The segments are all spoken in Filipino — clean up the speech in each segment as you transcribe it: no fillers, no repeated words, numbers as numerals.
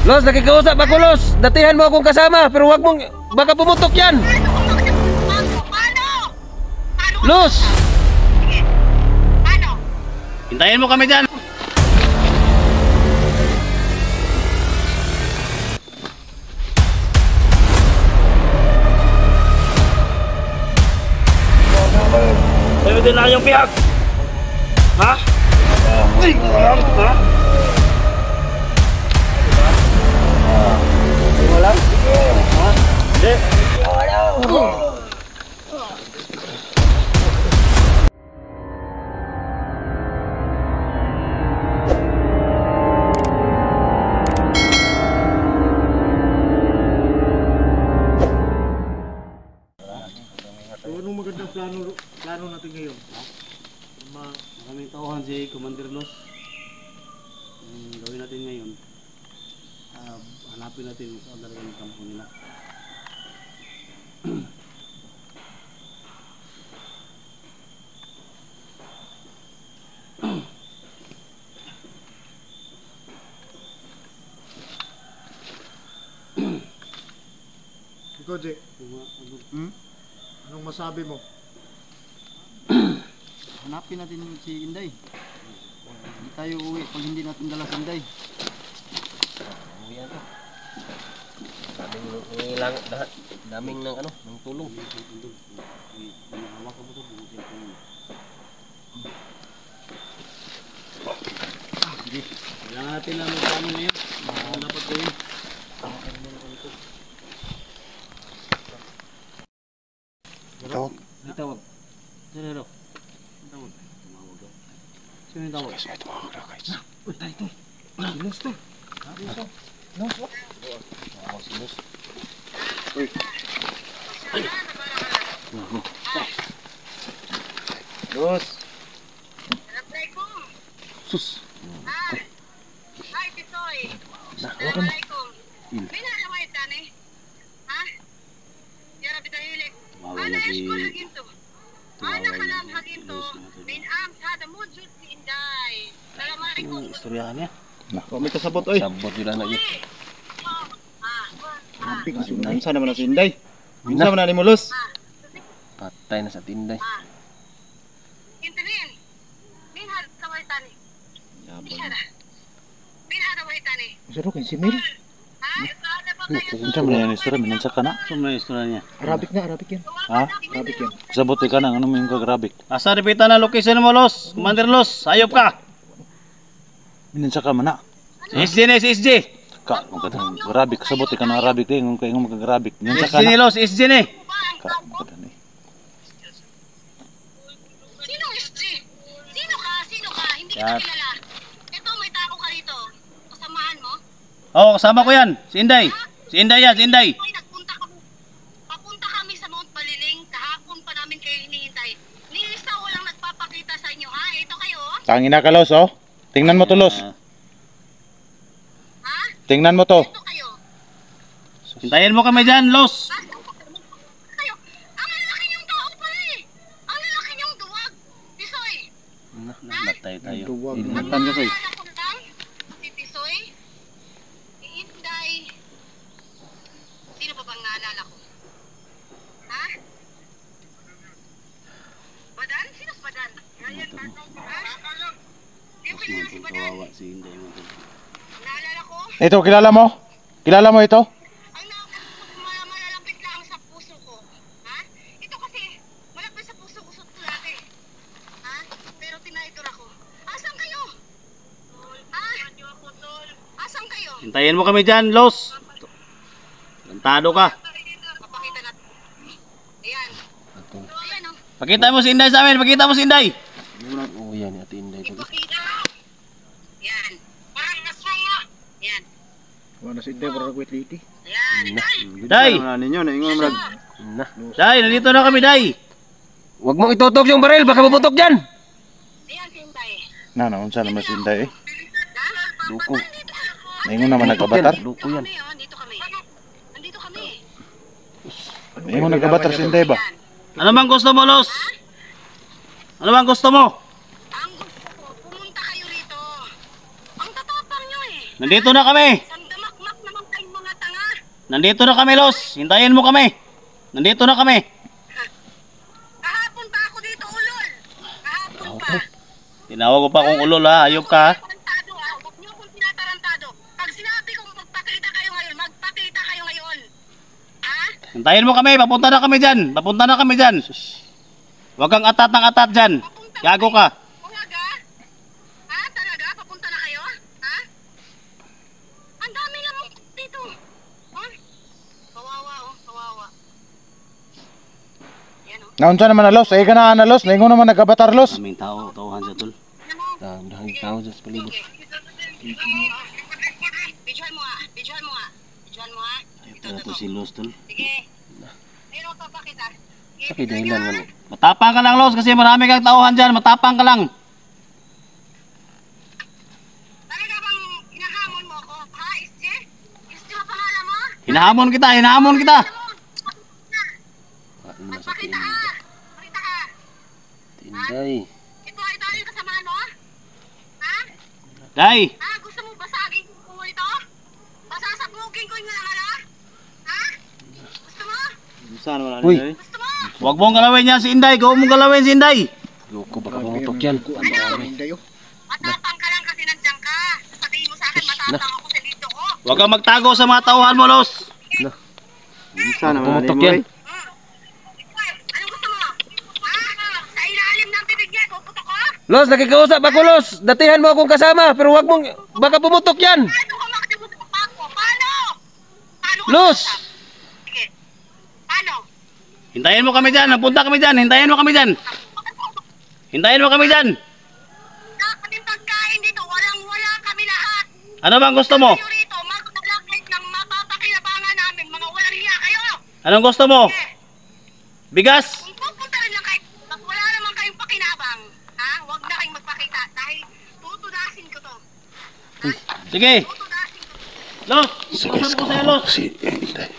Los, nakikausap ako, Los. Datihan mo akong kasama, pero wag mong, baka pumutok yan. Los! Sige. Paano? Hintayin mo kami dyan. Tayo din lang yung pihak. Ha? Ha? Wala? Ha? Hindi. So anong magandang plano natin ngayon? Maraming tauhan si Commander Los. Ang gawin natin ngayon, hanapin natin kung saan talaga yung kampo nila. Ikaw, Jay, anong masabi mo? Hanapin natin si Inday. Hindi tayo uwi pag hindi natin dala si Inday. Uwian to. Daming ng ano, ng tulong. Kailangan natin lang magplano ngayon. Ano dapat gawin? Tawag. Tawag. Sino? Tawag. Sino yung tawag? Guys, may tumawag na guys. Uy, tayo to. Silos to. Los! Assalamualaikum. Sus. Hi. Hi, Tisoy. Assalamualaikum. Pinalaway tani. Ha? Yara bitahilik. Ana iskul hagin to. Ana kalam hagin to. Min am sada mujud si Inday. Assalamualaikum. Istoryahan niya. Nah, may kasabot oy. Sabot yun lang na yun. Unsa naman na si Inday? Unsa man na ni Mulos? Patay na sa tinday. Intirin. Min had kaway tani. Yabang. Ishara. Min had kaway tani. Siro kay si Mel. Ha? Sada ba kayo? Unsa man na ni istorya minansa ka na? Saan mo yung istorya niya? Arabic na, Arabic yan. Ha? Arabic yan. Kasabot ka na, ano mo yung kag-Arabic? Asa repita na location mo, Los? Commander Los, ayop ka! Minansa ka man na. SJ na, SJ! Ka, kung katang Arabic, kasabot ka na Arabic din, kung kayo mag-Arabic. Minansa ka SJ ni na. Los, SJ ni! Ka, katang ni. Sino SG? Sino ka? Sino ka? Hindi kita Yan. kilala. Ito, may tao ka rito. Kasamahan mo? Oo, kasama ko yan. Si Inday. Si Inday yan, si Inday. Ay, papunta kami sa Mount Baliling. Kahapon pa namin kayo hinihintay. Ni isa walang nagpapakita sa inyo, ha? Ito kayo, oh. Tangin na ka, Los, oh. Tingnan mo to, Los. Ha? Tingnan mo to. Ito kayo. Hintayin mo kami dyan, Los. Ha? Kayo. Ang lalaki niyong tao pala eh. Ang lalaki niyong duwag. Tisoy. Natay tayo. Duwag. Ang naalala ko lang, si Tisoy, si Inday. Sino pa bang naalala ko? Ha? Badan? Sino si Badan? Ha? Hindi ko kilala si Badan. Kawawa si Inday. Naalala ko, Ito, kilala mo? Kilala mo ito? ang malalapit lang sa puso ko. Ha? Ito kasi, malapit sa puso ko dati. Ha? Pero tinaidor ako. Asan kayo? Ha? Asan kayo? Hintayin mo kami dyan, Los. Lantado ka. Papakita natin. Ayan. Ayan o. Pakita mo si Inday sa amin. Pakita mo si Inday. Oh, yan, ati Inday. Ipakita. Yan. Parang naswang mo. Yan. Wala si Inday, para kwit liti. Yan. Day. ninyo, naingon mo Na. Day, nandito na kami, Day. Wag mong itutok yung baril, baka maputok dyan. Ayan si Inday. Unsa naman si Inday eh. Ha? Luko. Naingon naman nagkabatar. Luko yan. Nandito kami. Nandito kami. Naingon nagkabatar si Inday ba? Ano bang gusto mo, Los? Ano bang gusto mo? Ang gusto ko, pumunta kayo rito. Ang tatapang nyo eh. Nandito na kami. Sandamakmak Nandito na kami, Los. Hintayin mo kami. Nandito na kami. Kahapon pa ako dito, ulol. Kahapon pa. Tinawag ko pa kung ulol ha. Ayop ka ha. Tarantado, ha? Huwag niyo akong tinatarantado. Pag sinabi kong magpakita kayo ngayon, magpakita kayo ngayon. Ha? Hintayin mo kami. Papunta na kami dyan. Papunta na kami dyan. Huwag kang atat ng atat dyan. Gago ka. Huwag, ha? Ha? Talaga? Papunta na kayo? Ha? Ang dami naman dito. Ha? Kawawa, oh. Kawawa. Yan, oh. Naunsa naman na los, ay ka na los, naingon naman nag-avatar los. Aming tao. Tauhan sa tol. Yan, oh. Dahang tao sa palibot. Bidyohan mo nga. Bidyohan mo nga. Bidyohan mo nga. Ito, Ito si Los tol. Sige. Ayun, magpapakita. Sige, Sakit dahilan man. Matapang ka lang, Los. Kasi marami kang tauhan dyan. Matapang ka lang. Talaga bang hinahamon mo ako? Ha? Isje? Isje ang pangalan mo? Hinahamon kita. Hinahamon kita. Ano na sa Magpakita ka. Pakita ka. Tinday. Ito yung kasamahan mo? Ha? Day. Ha? Gusto mo basagin ko ito? Basasabugin ko yung nalala? Ha? Gusto mo? Saan wala Uy. Gusto mo? Huwag mong galawin yan si Inday. Huwag mong galawin si Inday. Loko baka pumutok yan. Matapang ka lang kasi nandiyan ka. Sasabihin mo sa akin, matapang ako sa dito ko. Huwag kang magtago sa mga tauhan mo, Los. Sana pumutok yan. Anong gusto mo? Ha? Sa ilalim ng bibig niya, puputok ko? Los, nakikausap ako Los. Datihan mo akong kasama pero wag mong baka pumutok yan. Paano ka makatimutok pa ako? Paano? Paano ka Los! makasap? Sige. Paano? Hintayin mo kami dyan. Nagpunta kami dyan. Hintayin mo kami dyan. Hintayin mo kami dyan. Kaming pagkain dito, walang-wala kami lahat. Ano bang gusto mo? Kayo rito, maglalakit ng mapapakinabangan namin, mga walang hiya kayo. Anong gusto mo? Bigas? Kung pupunta rin lang kayo, wala naman kayong pakinabang, ha? Huwag na kayong magpakita dahil tutudasin ko to. Sige. Tutudasin ko to. Los. Kusap ko sa'yo, Los. Si Inday.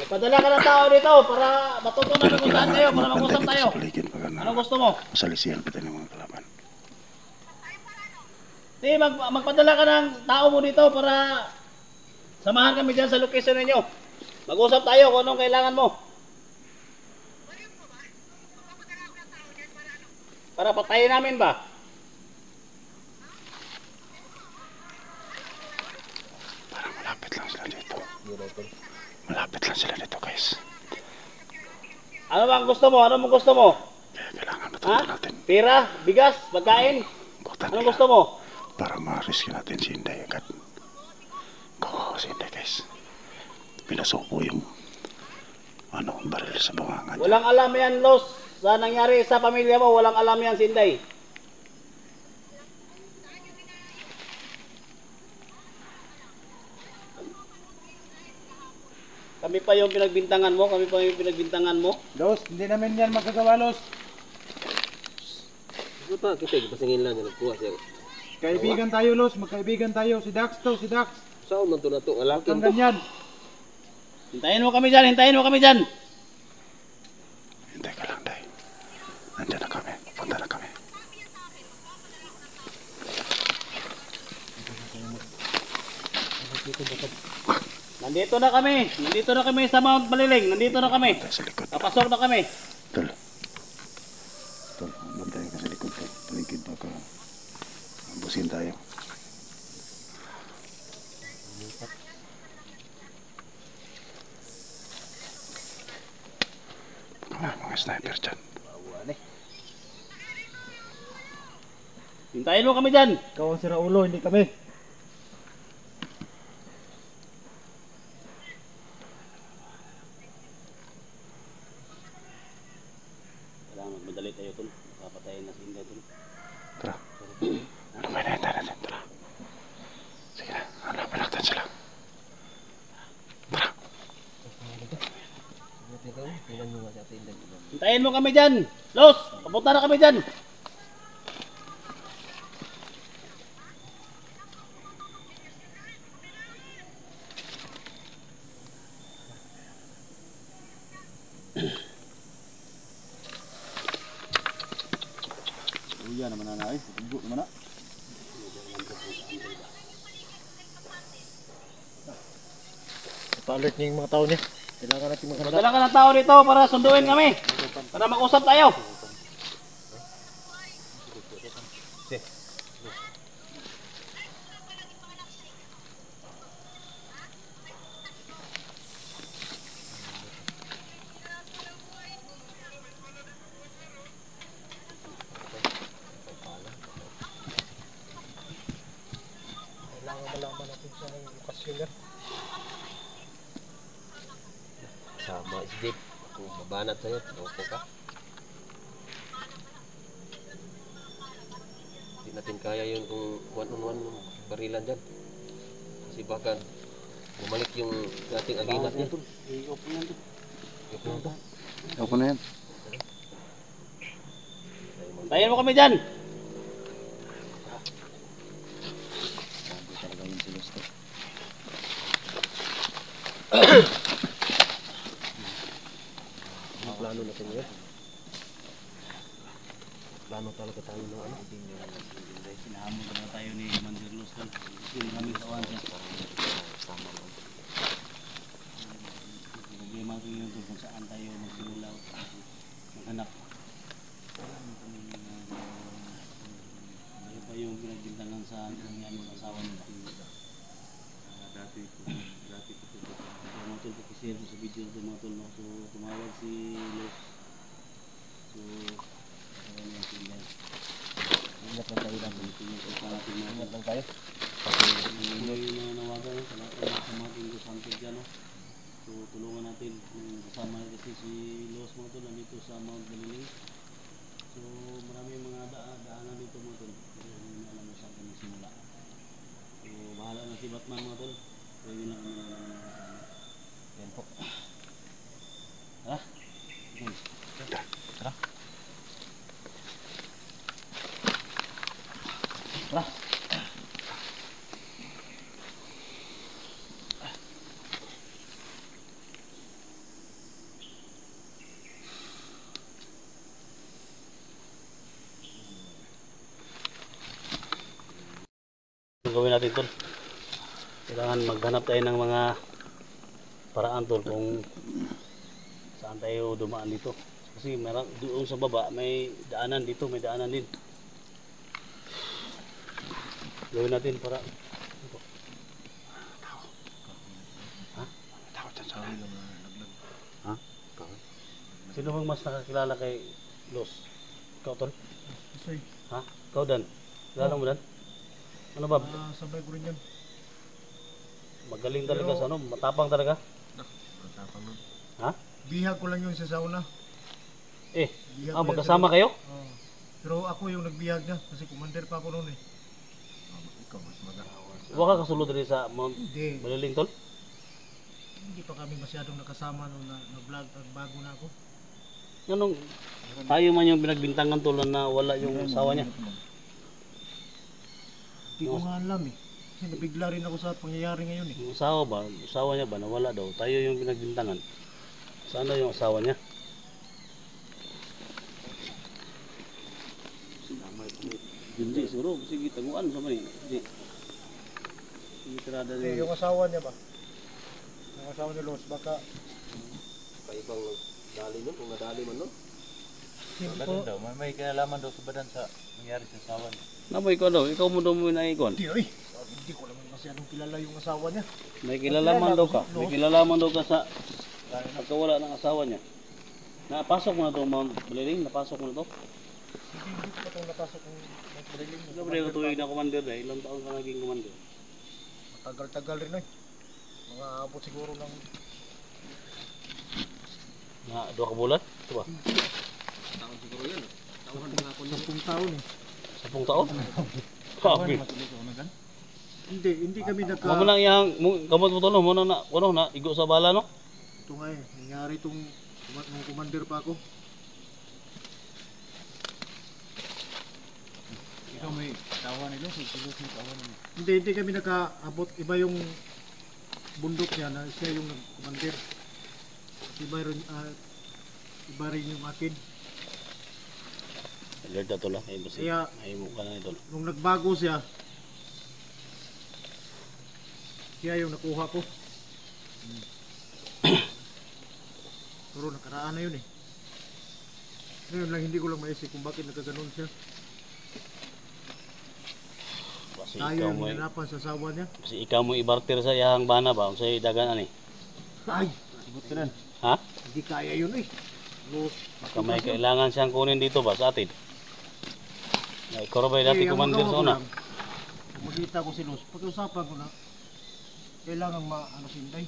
Padala ka ng tao dito para matutunan Pero kung saan kailangan tayo, para mapantay mag-usap dito tayo. sa paligid pag Anong gusto mo? masalisihan pa tayo ng mga kalaban. Di, magpadala ka ng tao mo dito para samahan kami dyan sa location ninyo. Mag-usap tayo kung anong kailangan mo. Para patayin namin ba? Parang malapit lang sila dito. Malapit lang sila dito guys. Ano bang gusto mo? Ano mong gusto mo? Kaya kailangan Ha? matuto natin. Pera? Bigas? Pagkain? Butan Anong nila gusto mo? para ma-rescue natin si Inday agad. Kawawa si Inday guys. Pinasuko yung baril sa buwangan. Walang alam yan, Los. Sa nangyari sa pamilya mo, walang alam yan, Sinday. Kami pa yung pinagbintangan mo, kami pa yung pinagbintangan mo. Los, hindi namin yan magagawa Los. Ano pa kita pasingin lang nagkuha siya. Kaibigan tayo Los, magkaibigan tayo. Si Dax to, si Dax. Saan man to na to? Alaki Ang to. ganyan. Hintayin mo kami dyan, hintayin mo kami dyan. Hintay ka lang, Day. Nandiyan na kami. Punta na kami. Nandito na kami sa Mount Baliling, nandito na kami. Tayo sa likod. Papasok na kami. Tol. Tol, bantay ka sa likod ko. Paligid baka ambusin tayo. Mga sniper dyan. Hintayin mo kami dyan. Ikaw ang sira ulo, hindi kami. Kailangan magmadali tayo, Tol. Papatayin na si Inday, Tol. Tara. Ano ba natin natin? Tara. Sige na, hanapin natin sila. Tara. Hintayin mo kami dyan. Los, papunta na kami dyan. Uya naman na ay, tubo naman na. Pa-alert niya yung mga tao niya. Kailangan natin maghanap. Dala ka ng tao dito para sunduin kami. Para mag-usap tayo. Sama si Jeep. Ako mabanat sa'yo. Loko ka. Hindi natin kaya yun kung one-on-one barilan dyan. Kasi baka bumalik yung dating agimat niya. Ako na yan. Tayin mo kami dyan. Plano natin yun. Plano talaga tayo ng ano. Sinahamon na tayo ni Commander Luz doon. Hindi kami kawan siya. Problema ko yun doon kung saan tayo magsimula maghanap. Ano pa yung pinagbintangan sa nangyari sa asawa nila? Dati tumutol po kasi sa video na tumutol, no? So tumawag si Luz. So asawa niya si Inday. Ingat lang tayo lang. Ingat lang tayo. Kasi Inday yung nanawagan sa lahat ng kamating ko sa hangkid dyan, no? So tulungan natin. Kasama kasi si Luz mo ito nandito sa Mount Baliling. So marami mga daanan dito mo ito. Pero hindi na alam mo saan kami simula. So bahala na si Batman mo ito. So yun lang kami kasama. Yan po. Tara. Tara. Tara. Ang gawin natin tol, kailangan maghanap tayo ng mga paraan tol kung saan tayo dumaan dito. Kasi doon sa baba may daanan, dito may daanan din. Gawin natin para ito. Ha? Ha? Sino bang mas nakakilala kay Luz? Ikaw tol? Ha? Ikaw Dan? Kilala mo Dan? Ano ba? Sabay ko rin yan. Magaling talaga sa ano? Matapang talaga? Matapang nun. Ha? Bihag ko lang yun sa sauna. Bihag ko yan Magkasama kayo? Oo. Pero ako yung nagbihag niya kasi commander pa ako noon eh. Ikaw mas mag-aawa. Huwag ka kasulod rin sa Mount Hindi. Baliling tol? Hindi pa kami masyadong nakasama nung nag-vlog at bago na ako. Anong tayo man yung pinagbintangan tol na wala yung asawa niya? Hindi ko nga alam eh. Kasi nabigla rin ako sa pangyayari ngayon eh. Yung asawa niya ba nawala daw? Tayo yung pinagbintangan. Saan daw yung asawa niya? Hindi, siguro. Sige, taguan sa man eh. Hindi. Tirada Hindi, rin. yung asawa niya ba? Yung asawa ni Luz, baka Kaibang dali nun, kung nadali man nun. hindi ko... May kinalaman daw sa badan sa nangyari sa asawa niya. Namoy ko daw, ikaw mo daw mo naikon. Hindi ay. Hindi ko naman masyadong kilala yung asawa niya. May kilalaman daw ka. May kilalaman daw ka sa pagkawala ng asawa niya. Napasok mo na itong Mount Baliling? Napasok mo na ito? Hindi ko pa itong napasok ng Baliling. Siyempre yung tuwing na commander eh. Ilang taon ka naging commander? Matagal-tagal rin eh. Mga abot siguro ng Na 2 ka bulan? Ito ba? Taon siguro yun. Taon mga ako 10 taon eh. 10 taon? Grabe. Hindi kami nagka... Mamo nang iyang kamot mo to no, mo na igo sa bala no. Ito nga eh, nangyari itong nung commander pa ako. Ikaw may tawa nila, susunod may tawa nila. Hindi kami nakaabot. Iba yung bundok niya na siya yung commander. Iba rin yung akin. Alert na to lang. Kaya- Ay mo ka na ito. Nung nagbago siya yung nakuha ko. Pero nakaraan na yun eh. Ngayon lang hindi ko lang maisip kung bakit nagkaganon siya. Kasi Tayo ikaw yung mo hinanapan sa asawa niya. kasi ikaw mo ibarter sa iyang bana ba sa dagan ani. Ay, sibot ka nan. Ha? Hindi kaya yun eh. Los. Baka may kailangan siyang kunin dito ba sa atin? Na ikaw ba dati commander sa una? Kung makita ko si Los, pag-usapan ko na, kailangan ano si Inday.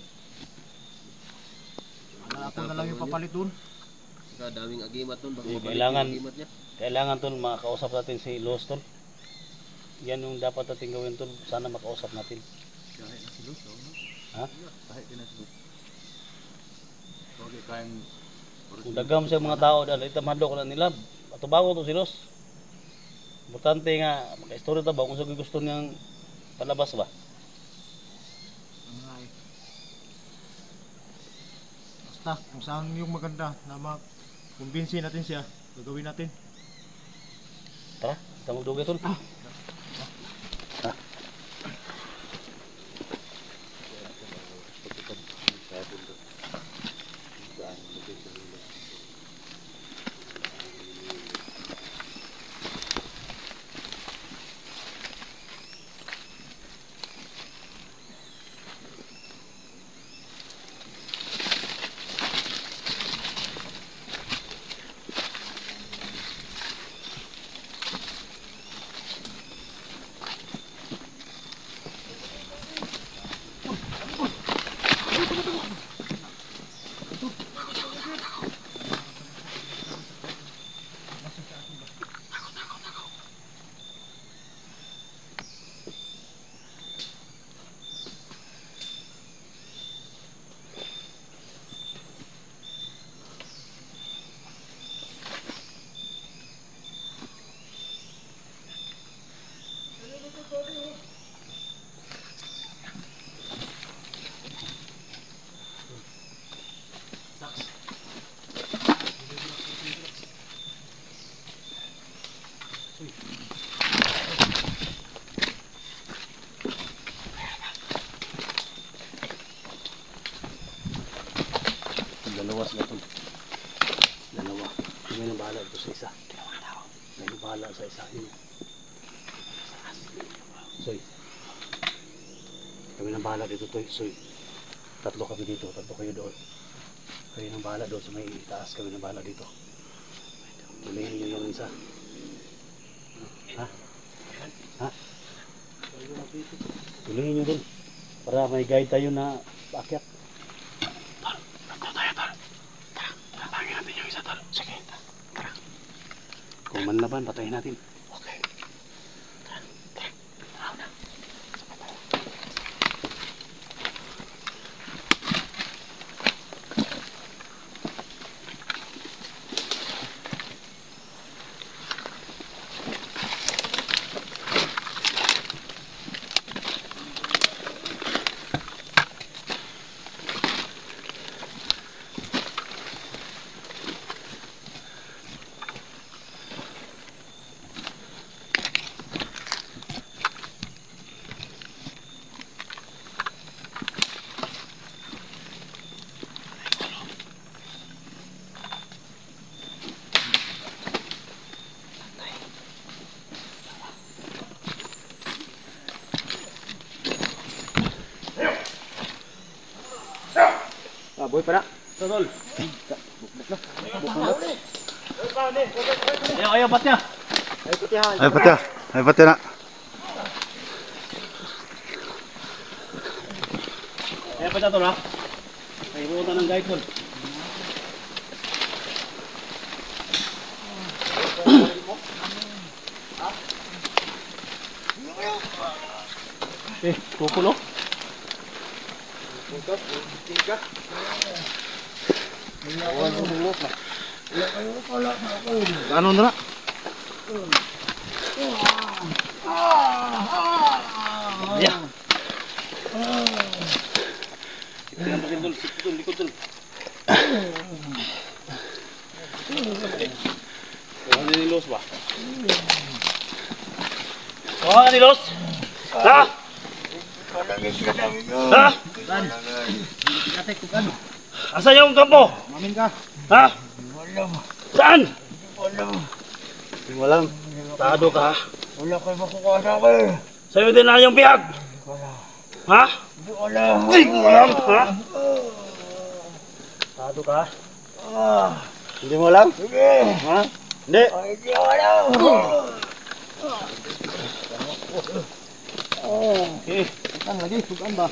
Ako na lang yung papalit doon. Saka daming agimat nun. Baka Hindi, mabalik kailangan. yung agimat niya. Kailangan tol makausap natin si Los tol. Yan yung dapat natin gawin tol. Sana makausap natin. Kahit na si Los, Ha? kahit na si Los. Okay, kayang... Kung dagam sa mga tao dahil itamado ko na nila. Atubago to si Los. Importante nga maka-story ta ba kung sa gusto niyang palabas ba. Basta, kung saan yung maganda na makumbinsi natin siya, gagawin natin. Tara, kita magdugay tol. Dalawa sila tol. Dalawa. Kami na bahala ito sa isa. Kami na bahala sa isa. Soy. Kami na bahala dito tol. Soy. Tatlo kami dito. Tatlo kayo doon. Kayo na bahala doon sa may taas. Kami na bahala dito. Tulihin nyo yung isa. Ha? Ha? Tulihin nyo doon. Para may guide tayo na paakyat. Sige, tara. Kung manlaban, patayin natin. Okay. Tara, tara. Tara na. Boy, para. Tol. Ayaw, patya. Ay patya. Ay patya na. Ayaw, patya tol ha. Ay, buutan ng guide tol. Kukulo. Ano na? Ya. Tingnan mo din tol, likod tol. Kuha ni Los ba? Kuha ni Los. Ha? Ha? patay ko ano. Asa yung kampo? Mamin ka. Ha? Saan? Hindi mo alam. Tado ka. Wala kayo makukuha sa akin. Sa'yo din na yung biyag. Ha? Hindi ko alam. Hindi mo alam. Ha? Tado ka. Hindi mo alam? Sige. Ha? Hindi. Hindi ko alam. Okay. Saan lagi? Saan ba?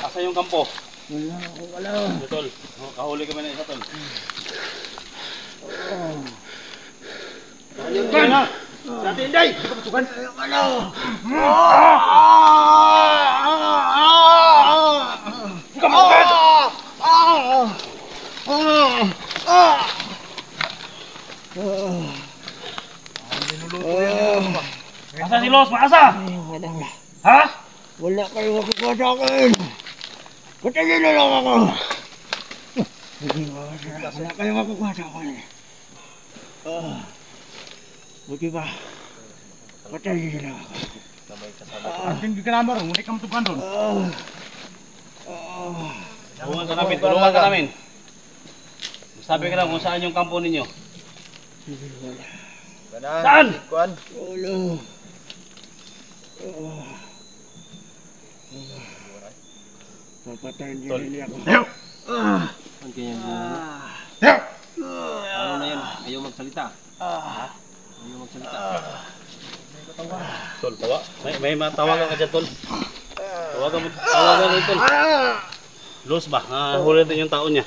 Asa yung kampo? Wala akong alam. Ito, tol. Kahuli kami na isa, tol. Kan! Sa atin, Day! Sukan. Ano? Kamukad! Asa si Los? Maasa? Ha? Wala kayo makukuha sa akin. Patayin na lang ako. Wala kayo makukuha sa akin. Buti ba? Patayin na lang ako. Hindi ka naman rin. Hindi ka matukan doon. Tulungan ka namin. Sabi ka lang kung saan yung kampo ninyo. Saan? Wala. Papatayin din nila ako. Ang kanyang ano na yun? Ayaw magsalita. Ayaw magsalita. Tol, tawa. May matawagan ka dyan, Tol. Tawagan mo, Tol. Los ba? Huli natin yung taon niya.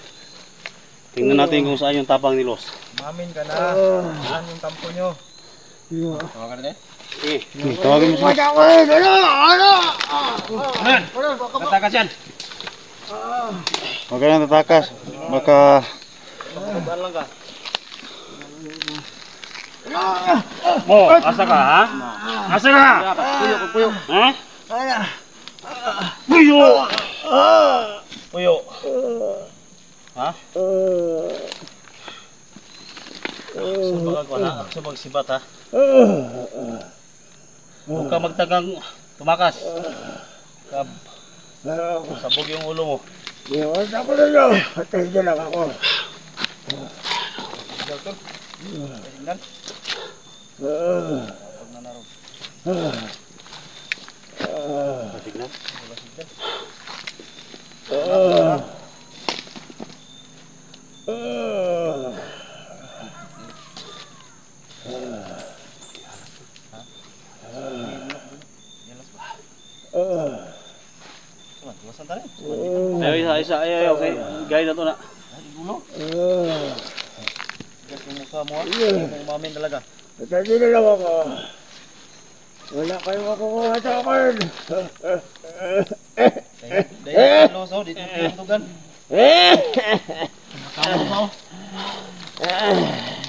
Tingnan natin kung saan yung tapang ni Los. Mamin ka na. Saan yung kampo nyo? Tawagan na din? Sige. Tawagin mo siya. Tatakas yan. Huwag ka nang tatakas. Baka... Saan lang ka? Mo, asa ka, ha? Asa ka? Puyo. Ha? Puyo! Puyo. Ha? Sabag ako na, sabag sibat ha. Huwag ka magtagang tumakas. Sabog yung ulo mo. Iwan ako na nyo. Patay na lang ako. Tignan. Ayaw, isa, ayaw, okay. Gaya na to na. Gas yung mukha mo. Yung mamin talaga. Patay na lang ako. Wala kayong makukuha sa akin. Dahil loso, dito tugan.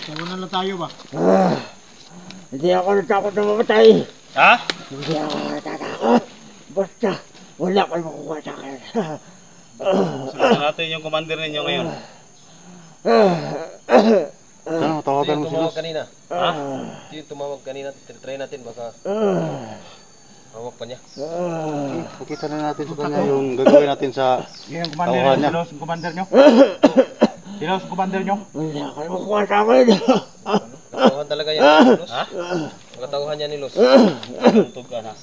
Salunan lang tayo ba? Hindi ako natakot na mamatay. Ha? Hindi ako natatakot. Basta, wala kayong makukuha sa akin. Sundan natin yung commander ninyo ngayon. Ano, Tawagan mo si Luz. Kanina. Ha? Ito yung tumawag kanina. Try natin baka hawak pa niya. Nakita na natin sa kanya yung gagawin natin sa tauhan niya. Sino ang commander nyo? Sino ang commander nyo? Wala kayong makukuha sa akin. Magkatauhan talaga yan ni Luz. Ha? Magkatauhan niya ni Luz. Tuntog ka na.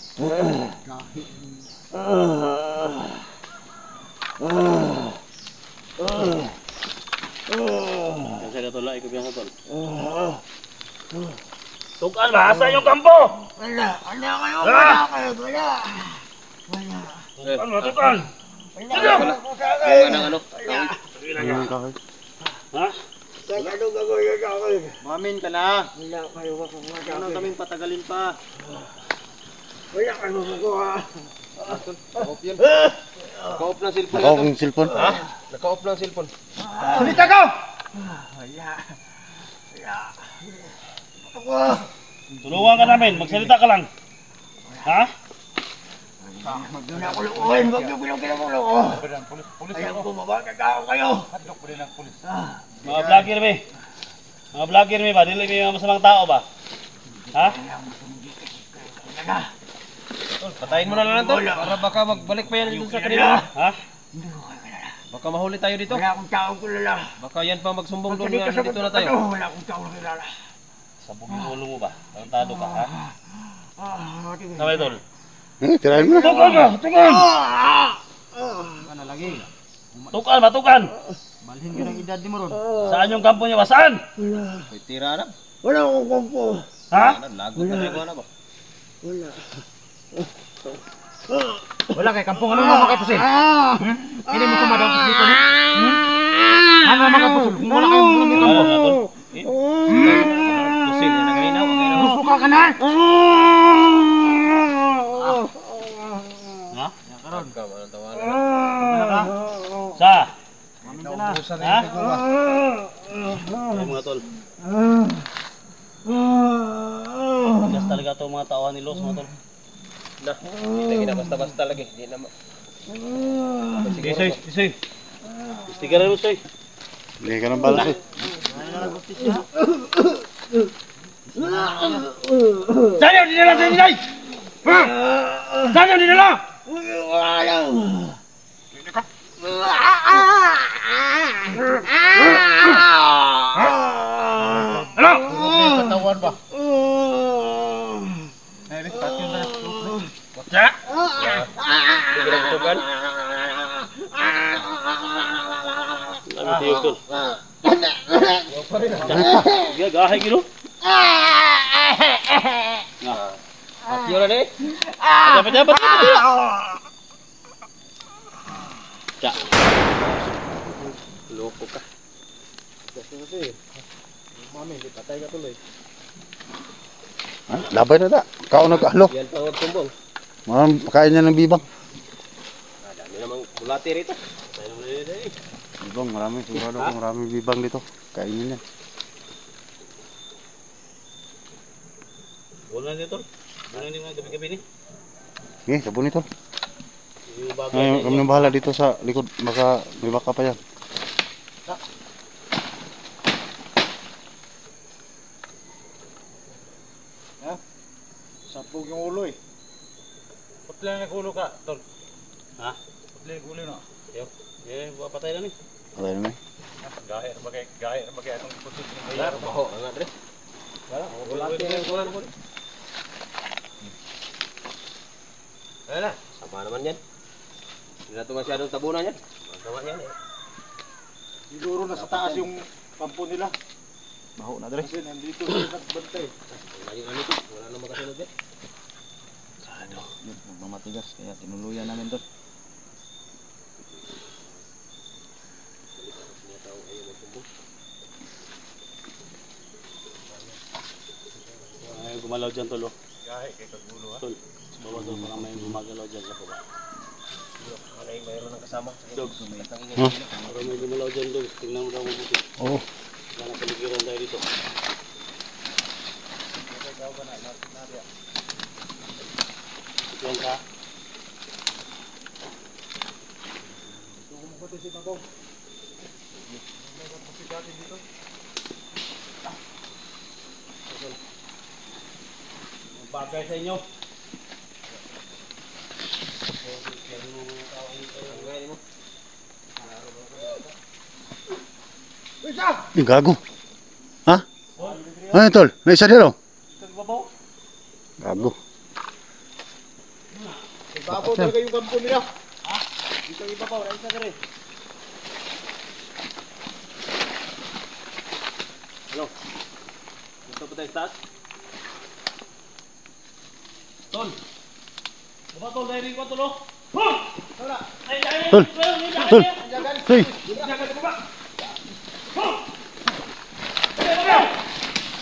Kasi na tol, ikaw biyan sa tol. Tugan ba? Asa yung kampo? Wala kayo, wala kayo, wala. Tugan ba? Tugan! Yung ano. Ha? Ano gagawin sa akin? Mamin ka na. Wala kayo makukuha sa Ano akin. kaming patagalin pa. Wala kayo makukuha. Naka-off yun. Naka-off ng cellphone. Naka-off yung cellphone? Ha? Naka-off ng cellphone. Salita ka! Wala. Tulungan ka namin, magsalita ka lang. Ha? Huwag nyo na ako lukuhin, huwag nyo pinagkinamulo ko. Ayaw bumaba, nagkakaw kayo. Mga vlogger me. Mga vlogger me ba? Dili may mga masamang tao ba? Ha? Tol, patayin mo na lang to. Para baka magbalik pa yan dito sa kanila. Ha? Baka mahuli tayo dito. Wala akong taong kilala. Baka yan pa magsumbong doon Pagka nga dito sa dito na tayo. bundok, wala akong taong kilala. Sabog yung ulo mo ba? Tarantado ka, ha? Sige. Tama, Idol. Tirahin mo na. Tukan! Ano lagi? Tukan ba, tukan! Balhin ka ng edad ni mo ron. Saan yung kampo niya ba? Saan? May tira na. Wala akong kampo. Ha? Lagot na tayo na ba? Wala. Wala kay kampung ano mo kay pusil? Hindi mo kumadang pusil dito ni. Ano naman ka pusil? Kung wala kayong bulong yung kampo. Pusil yan ang ganinaw. Suka ka na! Ha? Ikaw, anong tawanan? Sa? Mamin ka na. Ha? Ay, mga tol. Tigas talaga ito mga tauhan ni Los, mga tol. Na, hindi na basta-basta lagi. Hindi na Sige, Soy. Soy. Istiga rin mo, Soy. Hindi ka ng balas eh. Saan yung dinala sa inyo, Day? Ha? Saan yung dinala? Ano? Katawan ba? Sa? Sige na tutukan. Ano tiyog, tol? Sige, gahay gino. At yun na eh. Dapat. Sa? Loko ka. Labay na da. Kao nag-alok. Yan pa magsumbong. Kain niya ng bibang. Dami namang bulati rito. Bibang, marami. Sigurado kung marami bibang dito. Kainin niya. Wala na tol. Wala na mga gabi-gabi ni. Okay, sabon ito. Yung bago Ay, kami nang bahala dito sa likod. Baka may baka pa yan. Sapog yung ulo eh. Putli na kulo ka, tol. Ha? Putli yung ulo na. Patay na ni. Okay naman. Gahir na bagay atong pusit ni Wala, baho. Ang adre. Wala, bulati na yung kulan ko. Wala, sama naman yan. Hindi na ito masyadong tabunan yan. Magawa yan eh. Siguro nasa taas yung kampo nila. Baho na dre. Kasi nandito sila nagbantay. Layo na nito. Wala na makasunod yan. Mamatigas kaya tinuluyan namin to. Ay, gumalaw dyan, tol. Gahe, kay kagulo, ha? Tol, bawa tol, para may gumagalaw dyan sa baba. Mayroon ng kasama. Dog, Huh? para may gumalaw dyan, dog. Tingnan mo daw mabuti. Oo. Sana paligiran tayo dito. Yan ka. Bagay sa inyo. Gago. Ha? Ano tol? May isa dito. Kagbabaw. Gago. Ibabaw talaga yung kampo nila. Dito ang ibabaw, na isa ka rin. Hello? Dito pa tayo start? Tol! Baba tol, dahil rin ko tol, oh! Tol! Tol! Hey!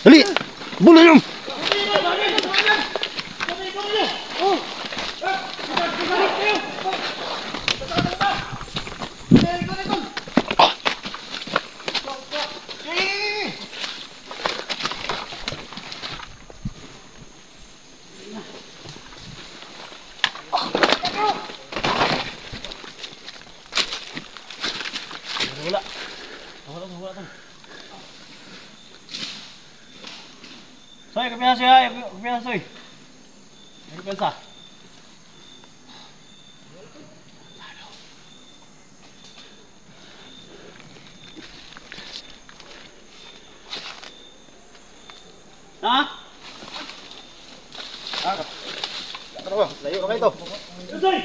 Dali! Bulo yun! Wala. Wala tol. Soy, kapihan siya, kapihan soy. Ano pensa? Ha? Layo ka kayo to. Dali!